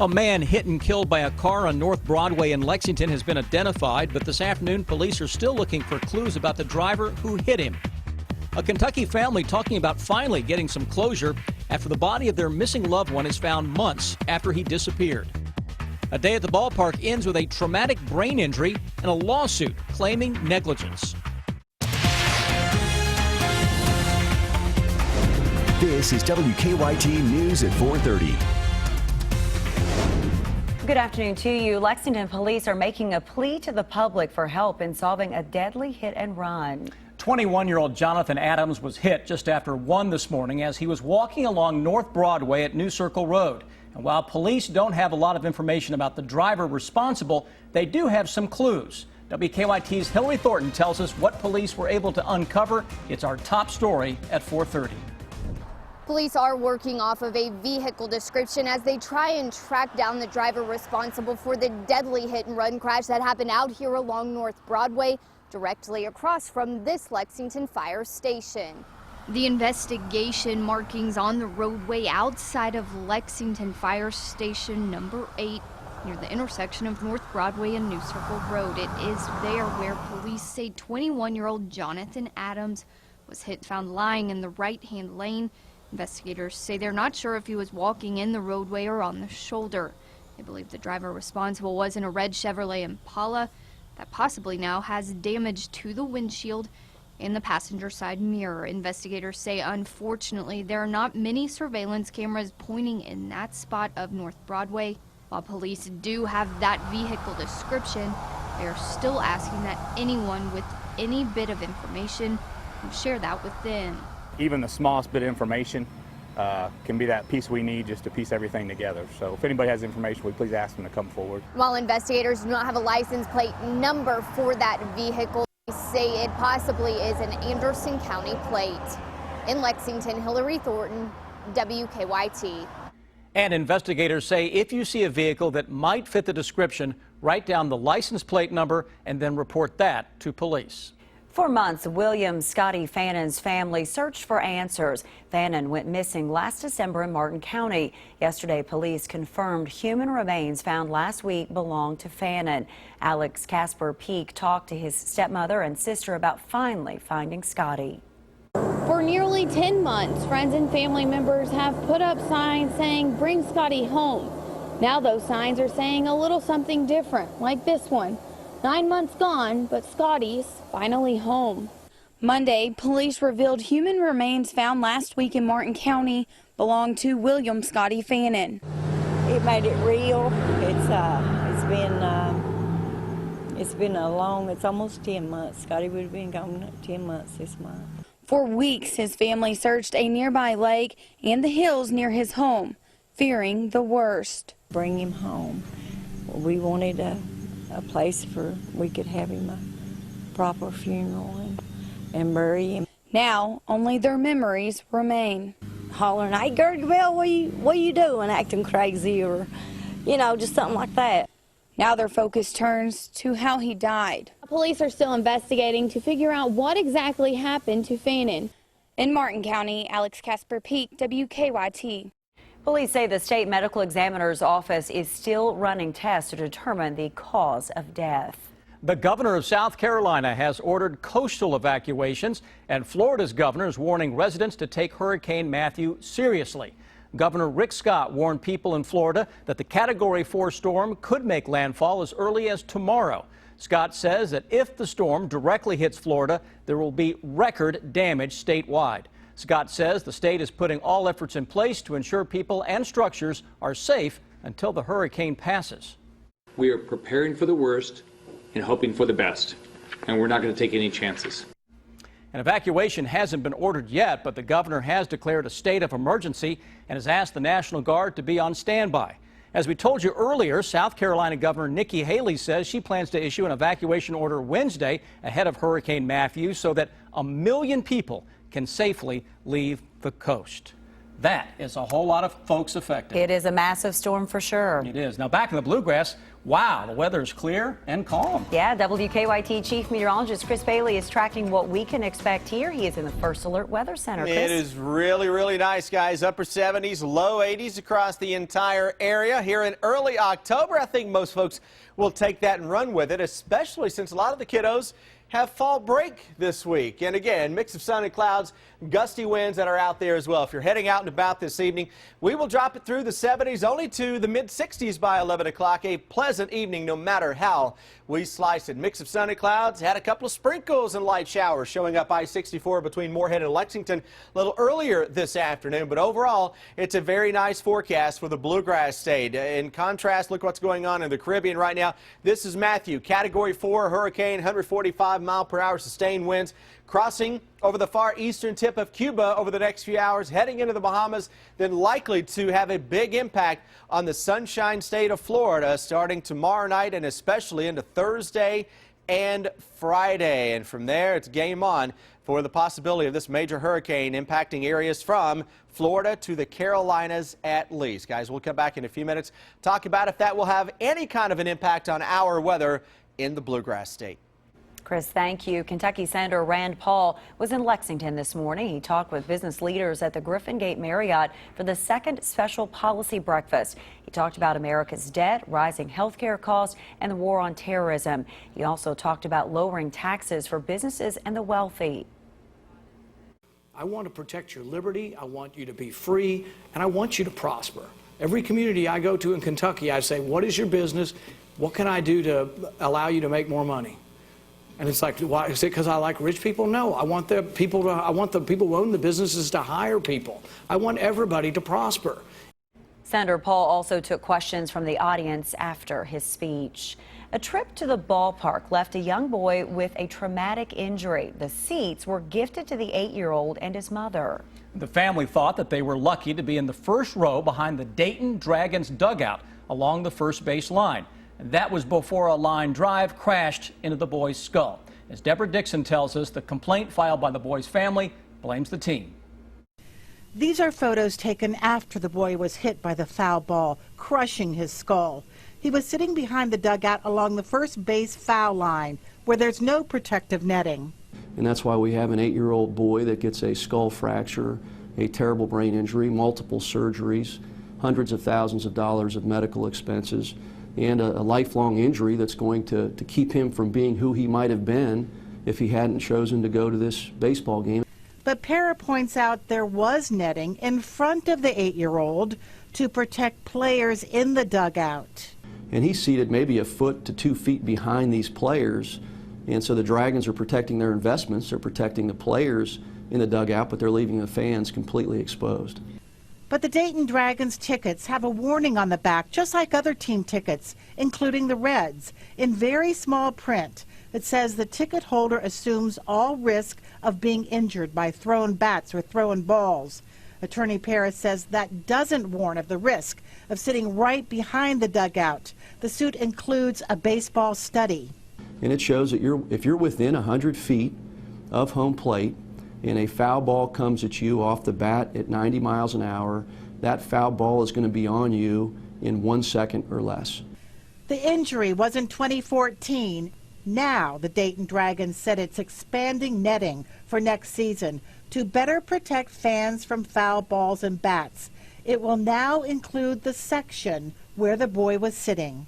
A man hit and killed by a car on North Broadway in Lexington has been identified, but this afternoon police are still looking for clues about the driver who hit him. A Kentucky family talking about finally getting some closure after the body of their missing loved one is found months after he disappeared. A day at the ballpark ends with a traumatic brain injury and a lawsuit claiming negligence. This is WKYT News at 4:30. Good afternoon to you. Lexington police are making a plea to the public for help in solving a deadly hit and run. 21-year-old Jonathan Adams was hit just after 1 this morning as he was walking along North Broadway at New Circle Road. And while police don't have a lot of information about the driver responsible, they do have some clues. WKYT's Hillary Thornton tells us what police were able to uncover. It's our top story at 4:30. Police are working off of a vehicle description as they try and track down the driver responsible for the deadly hit and run crash that happened out here along North Broadway, directly across from this Lexington fire station. The investigation markings on the roadway outside of Lexington Fire Station number 8 near the intersection of North Broadway and New Circle Road. It is there where police say 21-year-old Jonathan Adams was hit, found lying in the right-hand lane. Investigators say they're not sure if he was walking in the roadway or on the shoulder. They believe the driver responsible was in a red Chevrolet Impala that possibly now has damage to the windshield and the passenger side mirror. Investigators say, unfortunately, there are not many surveillance cameras pointing in that spot of North Broadway. While police do have that vehicle description, they are still asking that anyone with any bit of information share that with them. Even the smallest bit of information can be that piece we need just to piece everything together. So if anybody has information, we please ask them to come forward. While investigators do not have a license plate number for that vehicle, they say it possibly is an Anderson County plate. In Lexington, Hillary Thornton, WKYT. And investigators say if you see a vehicle that might fit the description, write down the license plate number and then report that to police. For months, William Scotty Fannon's family searched for answers. Fannon went missing last December in Martin County. Yesterday, police confirmed human remains found last week belonged to Fannon. Alex Casper Peak talked to his stepmother and sister about finally finding Scotty. For nearly 10 months, friends and family members have put up signs saying, "Bring Scotty home." Now those signs are saying a little something different, like this one. 9 months gone, but Scotty's finally home. Monday, police revealed human remains found last week in Martin County belonged to William Scotty Fannon. It made it real. It's almost 10 months. Scotty would have been gone 10 months this month. For weeks, his family searched a nearby lake and the hills near his home, fearing the worst. Bring him home. We wanted a place where we could have him a proper funeral and bury him. Now, only their memories remain. Hollering, "Hey, Gertie Bell, what you doing? Acting crazy," or, just something like that. Now their focus turns to how he died. Police are still investigating to figure out what exactly happened to Fannon. In Martin County, Alex Casper Peak, WKYT. Police say the state medical examiner's office is still running tests to determine the cause of death. The governor of South Carolina has ordered coastal evacuations, and Florida's governor is warning residents to take Hurricane Matthew seriously. Governor Rick Scott warned people in Florida that the Category 4 storm could make landfall as early as tomorrow. Scott says that if the storm directly hits Florida, there will be record damage statewide. Scott says the state is putting all efforts in place to ensure people and structures are safe until the hurricane passes. We are preparing for the worst and hoping for the best, and we're not going to take any chances. An evacuation hasn't been ordered yet, but the governor has declared a state of emergency and has asked the National Guard to be on standby. As we told you earlier, South Carolina Governor Nikki Haley says she plans to issue an evacuation order Wednesday ahead of Hurricane Matthew so that 1 million people can safely leave the coast. That is a whole lot of folks affected. It is a massive storm for sure. It is. Now back in the Bluegrass, Wow, the weather is clear and calm. Yeah, WKYT Chief Meteorologist Chris Bailey is tracking what we can expect here. He is in the First Alert Weather Center. Chris? It is really, really nice, guys. Upper 70s, low 80s across the entire area. Here in early October, I think most folks will take that and run with it, especially since a lot of the kiddos have fall break this week. And again, mix of sun and clouds, gusty winds that are out there as well. If you're heading out and about this evening, we will drop it through the 70s only to the mid 60s by 11 o'clock. A pleasant evening no matter how we slice it. Mix of sun and clouds, had a couple of sprinkles and light showers showing up I-64 between Moorhead and Lexington a little earlier this afternoon. But overall, it's a very nice forecast for the Bluegrass State. In contrast, look what's going on in the Caribbean right now. This is Matthew, Category 4 hurricane, 145-mile-per-hour sustained winds, crossing over the far eastern tip of Cuba over the next few hours, heading into the Bahamas, then likely to have a big impact on the Sunshine State of Florida starting tomorrow night and especially into Thursday and Friday. And from there, it's game on for the possibility of this major hurricane impacting areas from Florida to the Carolinas at least. Guys, we'll come back in a few minutes, talk about if that will have any kind of an impact on our weather in the Bluegrass State. Chris, thank you. Kentucky Senator Rand Paul was in Lexington this morning. He talked with business leaders at the Griffin Gate Marriott for the second special policy breakfast. He talked about America's debt, rising health care costs, and the war on terrorism. He also talked about lowering taxes for businesses and the wealthy. I want to protect your liberty. I want you to be free, and I want you to prosper. Every community I go to in Kentucky, I say, what is your business? What can I do to allow you to make more money? And it's like, why? Is it because I like rich people? No, I want the people who own the businesses to hire people. I want everybody to prosper. Senator Paul also took questions from the audience after his speech. A trip to the ballpark left a young boy with a traumatic injury. The seats were gifted to the 8-year-old and his mother. The family thought that they were lucky to be in the first row behind the Dayton Dragons dugout along the first base line. That was before a line drive crashed into the boy's skull. As Deborah Dixon tells us, the complaint filed by the boy's family blames the team. These are photos taken after the boy was hit by the foul ball, crushing his skull. He was sitting behind the dugout along the first base foul line, where there's no protective netting. And that's why we have an 8-year-old boy that gets a skull fracture, a terrible brain injury, multiple surgeries, hundreds of thousands of dollars of medical expenses, and a lifelong injury that's going to keep him from being who he might have been if he hadn't chosen to go to this baseball game. But Para points out there was netting in front of the 8-year-old to protect players in the dugout. And he's seated maybe a foot to 2 feet behind these players, and so the Dragons are protecting their investments, they're protecting the players in the dugout, but they're leaving the fans completely exposed. But the Dayton Dragons tickets have a warning on the back, just like other team tickets, including the Reds, in very small print. It says the ticket holder assumes all risk of being injured by thrown bats or thrown balls. Attorney Paris says that doesn't warn of the risk of sitting right behind the dugout. The suit includes a baseball study. And it shows that if you're within 100 feet of home plate, and a foul ball comes at you off the bat at 90 miles an hour, that foul ball is going to be on you in 1 second or less. The injury was in 2014. Now the Dayton Dragons said it's expanding netting for next season to better protect fans from foul balls and bats. It will now include the section where the boy was sitting.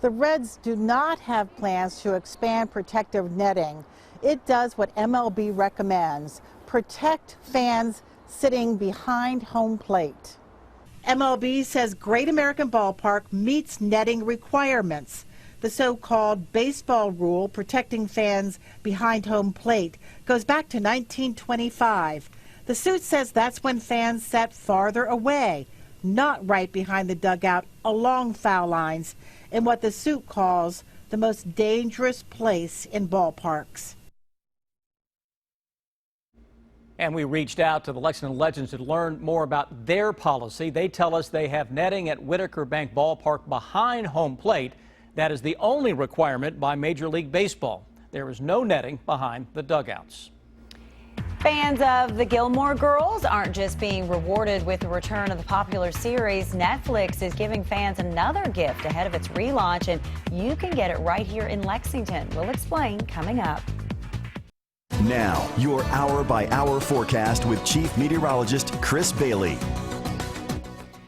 The Reds do not have plans to expand protective netting. It does what MLB recommends, protect fans sitting behind home plate. MLB says Great American Ballpark meets netting requirements. The so-called baseball rule protecting fans behind home plate goes back to 1925. The suit says that's when fans sat farther away, not right behind the dugout along foul lines, in what the suit calls the most dangerous place in ballparks. And we reached out to the Lexington Legends to learn more about their policy. They tell us they have netting at Whitaker Bank Ballpark behind home plate. That is the only requirement by Major League Baseball. There is no netting behind the dugouts. Fans of the Gilmore Girls aren't just being rewarded with the return of the popular series. Netflix is giving fans another gift ahead of its relaunch, and you can get it right here in Lexington. We'll explain coming up. Now, your hour-by-hour forecast with Chief Meteorologist Chris Bailey.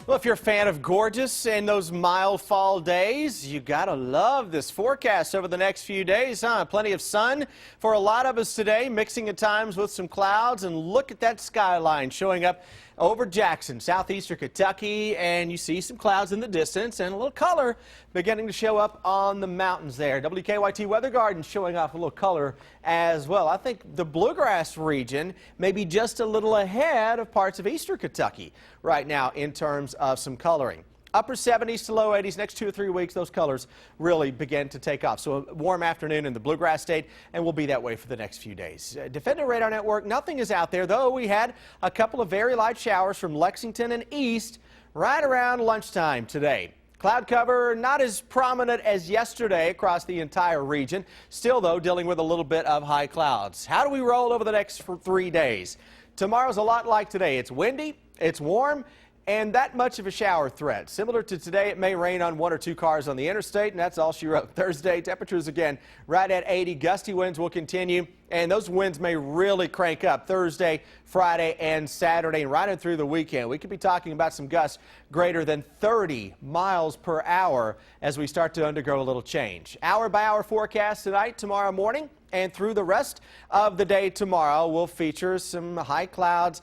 Well, if you're a fan of gorgeous and those mild fall days, you gotta love this forecast over the next few days, huh? Plenty of sun for a lot of us today, mixing at times with some clouds. And look at that skyline showing up over Jackson, southeastern Kentucky, and you see some clouds in the distance and a little color beginning to show up on the mountains there. WKYT Weather Garden showing off a little color as well. I think the bluegrass region may be just a little ahead of parts of eastern Kentucky right now in terms of some coloring. Upper 70s to low 80s. Next 2 or 3 weeks, those colors really begin to take off. So a warm afternoon in the bluegrass state, and we'll be that way for the next few days. Defender Radar Network, nothing is out there, though we had a couple of very light showers from Lexington and east right around lunchtime today. Cloud cover not as prominent as yesterday across the entire region. Still, though, dealing with a little bit of high clouds. How do we roll over the next 3 days? Tomorrow's a lot like today. It's windy, it's warm, and that much of a shower threat. Similar to today, it may rain on 1 or 2 cars on the interstate, and that's all she wrote. Thursday, temperatures again right at 80. Gusty winds will continue, and those winds may really crank up Thursday, Friday, and Saturday, and right in through the weekend. We could be talking about some gusts greater than 30 miles per hour as we start to undergo a little change. Hour-by-hour forecast tonight, tomorrow morning, and through the rest of the day tomorrow, we'll feature some high clouds,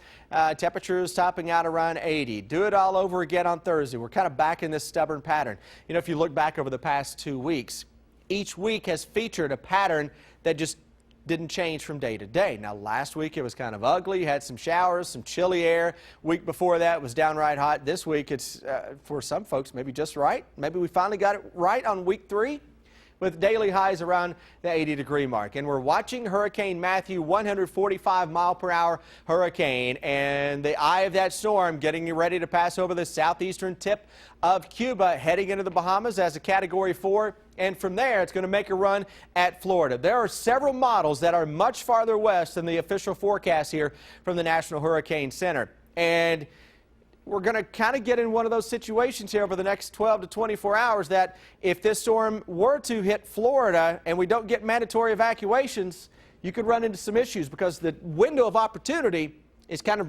temperatures topping out around 80. Do it all over again on Thursday. We're kind of back in this stubborn pattern. You know, if you look back over the past 2 weeks, each week has featured a pattern that just didn't change from day to day. Now, last week it was kind of ugly. You had some showers, some chilly air. Week before that was downright hot. This week it's, for some folks, maybe just right. Maybe we finally got it right on week 3. With daily highs around the 80-degree mark. And we're watching Hurricane Matthew, 145-mile-per-hour hurricane, and the eye of that storm getting ready to pass over the southeastern tip of Cuba, heading into the Bahamas as a Category 4, and from there it's going to make a run at Florida. There are several models that are much farther west than the official forecast here from the National Hurricane Center. And we're going to kind of get in one of those situations here over the next 12 to 24 hours that if this storm were to hit Florida and we don't get mandatory evacuations, you could run into some issues because the window of opportunity is kind of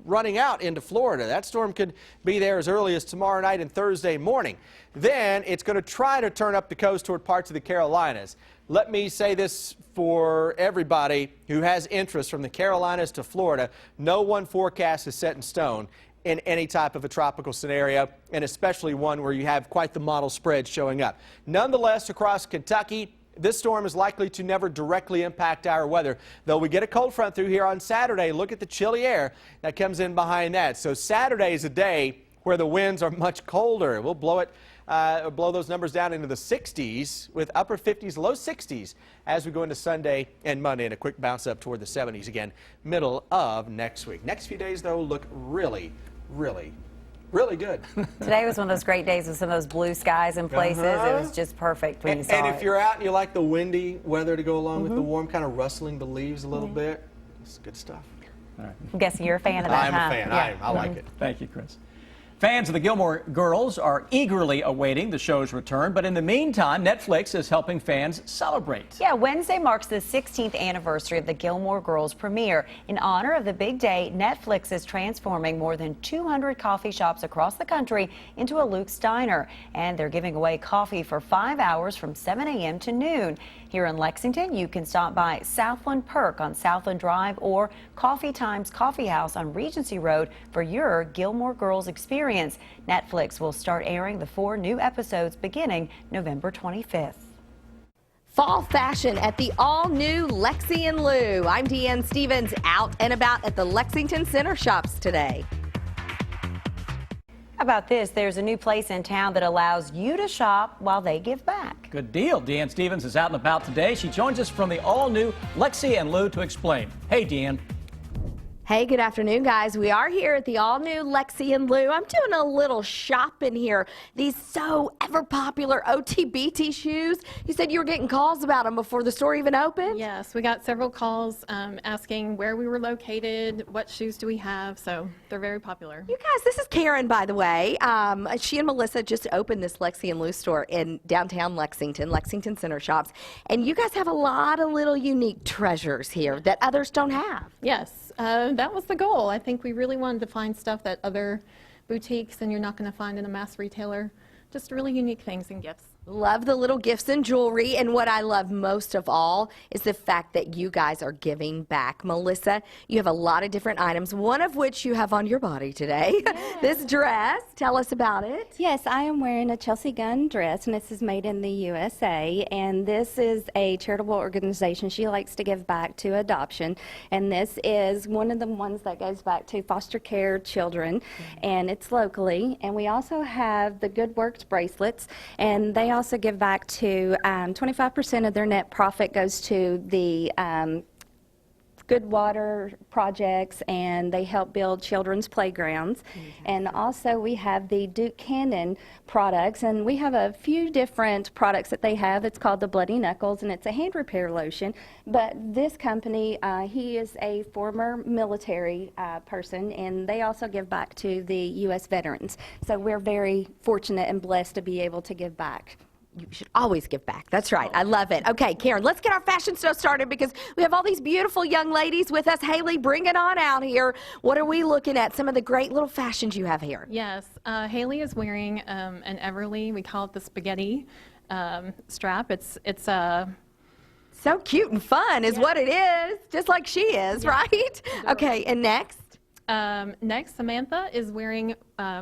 running out into Florida. That storm could be there as early as tomorrow night and Thursday morning. Then it's going to try to turn up the coast toward parts of the Carolinas. Let me say this for everybody who has interest from the Carolinas to Florida. No one forecast is set in stone in any type of a tropical scenario, and especially one where you have quite the model spread showing up. Nonetheless, across Kentucky, this storm is likely to never directly impact our weather. Though we get a cold front through here on Saturday, look at the chilly air that comes in behind that. So Saturday is a day where the winds are much colder. We'll blow those numbers down into the 60s with upper 50s, low 60s as we go into Sunday and Monday, and a quick bounce up toward the 70s again middle of next week. Next few days, though, look really good. Today was one of those great days with some of those blue skies in places. It was just perfect when you saw it. And if you're out and you like the windy weather to go along with the warm, kind of rustling the leaves a little bit, it's good stuff. All right. I'm guessing you're a fan of that, I'm a fan. Yeah. I like it. Thank you, Chris. Fans of the Gilmore Girls are eagerly awaiting the show's return, but in the meantime, Netflix is helping fans celebrate. Yeah, Wednesday marks the 16th anniversary of the Gilmore Girls premiere. In honor of the big day, Netflix is transforming more than 200 coffee shops across the country into a Luke's Diner, and they're giving away coffee for 5 hours from 7 a.m. to noon. Here in Lexington, you can stop by Southland Perk on Southland Drive or Coffee Times Coffee House on Regency Road for your Gilmore Girls experience. Netflix will start airing the 4 new episodes beginning November 25th. Fall fashion at the all-new Lexi and Lou. I'm Deanne Stevens, out and about at the Lexington Center shops today. How about this? There's a new place in town that allows you to shop while they give back. Good deal. Deanne Stevens is out and about today. She joins us from the all-new Lexi and Lou to explain. Hey, Deanne. Hey, good afternoon, guys. We are here at the all-new Lexi and Lou. I'm doing a little shopping here. These so ever-popular OTBT shoes. You said you were getting calls about them before the store even opened? Yes, we got several calls asking where we were located, what shoes do we have, so they're very popular. You guys, this is Karen, by the way. She and Melissa just opened this Lexi and Lou store in downtown Lexington, Lexington Center Shops, and you guys have a lot of little unique treasures here that others don't have. Yes. That was the goal. I think we really wanted to find stuff that other boutiques and you're not going to find in a mass retailer. Just really unique things and gifts. Love the little gifts and jewelry, and what I love most of all is the fact that you guys are giving back. Melissa, you have a lot of different items, one of which you have on your body today. Yeah. This dress, tell us about it. Yes, I am wearing a Chelsea Gunn dress, and this is made in the USA, and this is a charitable organization. She likes to give back to adoption, and this is one of the ones that goes back to foster care children, and it's locally. And we also have the Good Works bracelets, and they also give back to 25% of their net profit goes to the Good Water projects, and they help build children's playgrounds. And also we have the Duke Cannon products, and we have a few different products that they have. It's called the Bloody Knuckles, and it's a hand repair lotion. But this company, he is a former military person, and they also give back to the U.S. veterans. So we're very fortunate and blessed to be able to give back. You should always give back. That's right. I love it. Okay, Karen, let's get our fashion show started because we have all these beautiful young ladies with us. Haley, bring it on out here. What are we looking at? Some of the great little fashions you have here. Yes, Haley is wearing an Everly. We call it the spaghetti strap. It's so cute and fun is what it is, just like she is, right? Okay, and next? Next, Samantha is wearing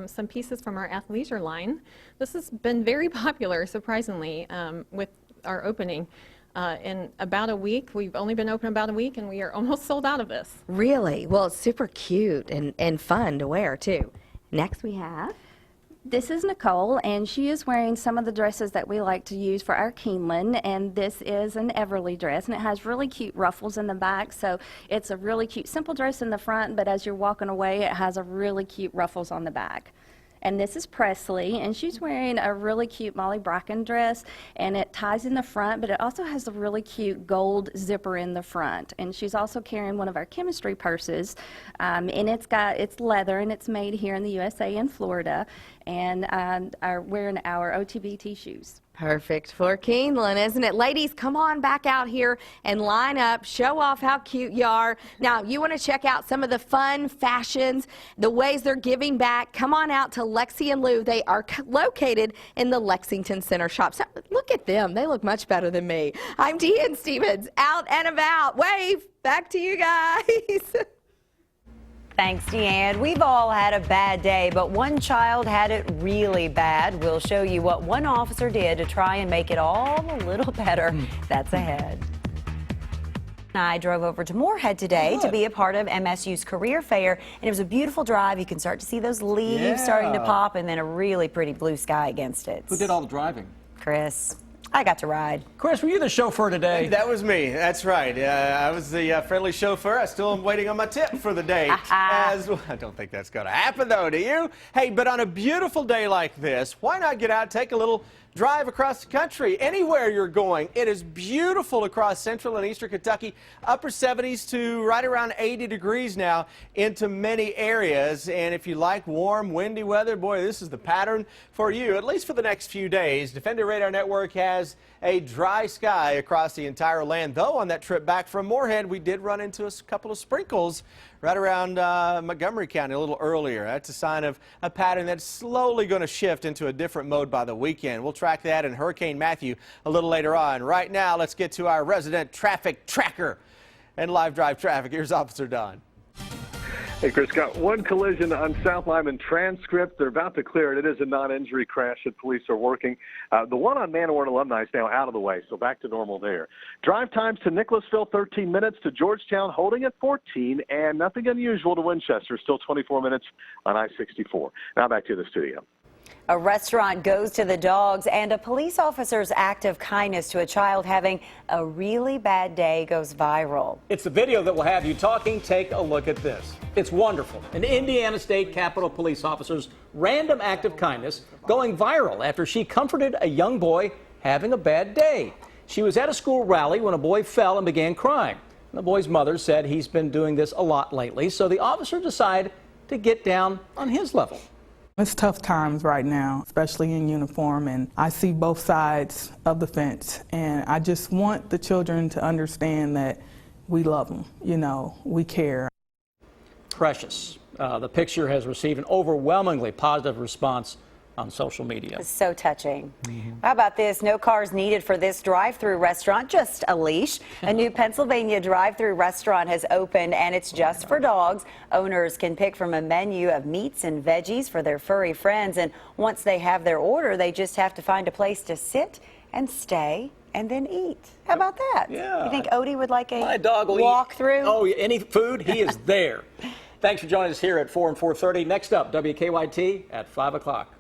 some pieces from our athleisure line. This has been very popular, surprisingly, with our opening. In about a week, we've only been open about a week, and we are almost sold out of this. Really? Well, it's super cute and fun to wear, too. Next we have? This is Nicole, and she is wearing some of the dresses that we like to use for our Keeneland, and this is an Everly dress, and it has really cute ruffles in the back, so it's a really cute simple dress in the front, but as you're walking away, it has a really cute ruffles on the back. And this is Presley, and she's wearing a really cute Molly Bracken dress, and it ties in the front, but it also has a really cute gold zipper in the front. And she's also carrying one of our chemistry purses, and it's leather, and it's made here in the USA in Florida, and are wearing our OTBT shoes. Perfect for Keeneland, isn't it? Ladies, come on back out here and line up, show off how cute you are. Now, you want to check out some of the fun fashions, the ways they're giving back, come on out to Lexi and Lou. They are located in the Lexington Center Shops. So, look at them. They look much better than me. I'm Deanne Stevens, out and about. Wave. Back to you guys. Thanks, Deanne. We've all had a bad day, but one child had it really bad. We'll show you what one officer did to try and make it all a little better. That's ahead. I drove over to Moorhead today to be a part of MSU's career fair, and it was a beautiful drive. You can start to see those leaves starting to pop, and then a really pretty blue sky against it. Who did all the driving? Chris. I got to ride. Chris, were you the chauffeur today? That was me. That's right. I was the friendly chauffeur. I still am waiting on my tip for the day. I don't think that's going to happen, though, do you? Hey, but on a beautiful day like this, why not get out and take a little drive across the country, anywhere you're going. It is beautiful across central and eastern Kentucky, upper 70s to right around 80 degrees now into many areas. And if you like warm, windy weather, boy, this is the pattern for you, at least for the next few days. Defender Radar Network has a dry sky across the entire land, though on that trip back from Moorhead, we did run into a couple of sprinkles right around Montgomery County a little earlier. That's a sign of a pattern that's slowly going to shift into a different mode by the weekend. We'll track that in Hurricane Matthew a little later on. Right now, let's get to our resident traffic tracker and live drive traffic. Here's Officer Don. Hey, Chris, got one collision on South Lyman Transcript. They're about to clear it. It is a non-injury crash that police are working. The one on Manaward Alumni is now out of the way, so back to normal there. Drive times to Nicholasville, 13 minutes, to Georgetown, holding at 14, and nothing unusual to Winchester, still 24 minutes on I-64. Now back to the studio. A restaurant goes to the dogs, and a police officer's act of kindness to a child having a really bad day goes viral. It's the video that will have you talking. Take a look at this. It's wonderful. An Indiana State Capitol Police officer's random act of kindness going viral after she comforted a young boy having a bad day. She was at a school rally when a boy fell and began crying. The boy's mother said he's been doing this a lot lately, so the officer decided to get down on his level. It's tough times right now, especially in uniform, and I see both sides of the fence, and I just want the children to understand that we love them, you know, we care. Precious. The picture has received an overwhelmingly positive response on social media. It's so touching. How about this? No cars needed for this drive-through restaurant, just a leash. A new Pennsylvania drive-through restaurant has opened, and it's just for dogs. Owners can pick from a menu of meats and veggies for their furry friends, and once they have their order, they just have to find a place to sit and stay and then eat. How about that? Yeah. You think Odie would like a My dog will walk eat. through? Oh, any food, he is there. Thanks for joining us here at 4 and 4:30. Next up, WKYT at 5 o'clock.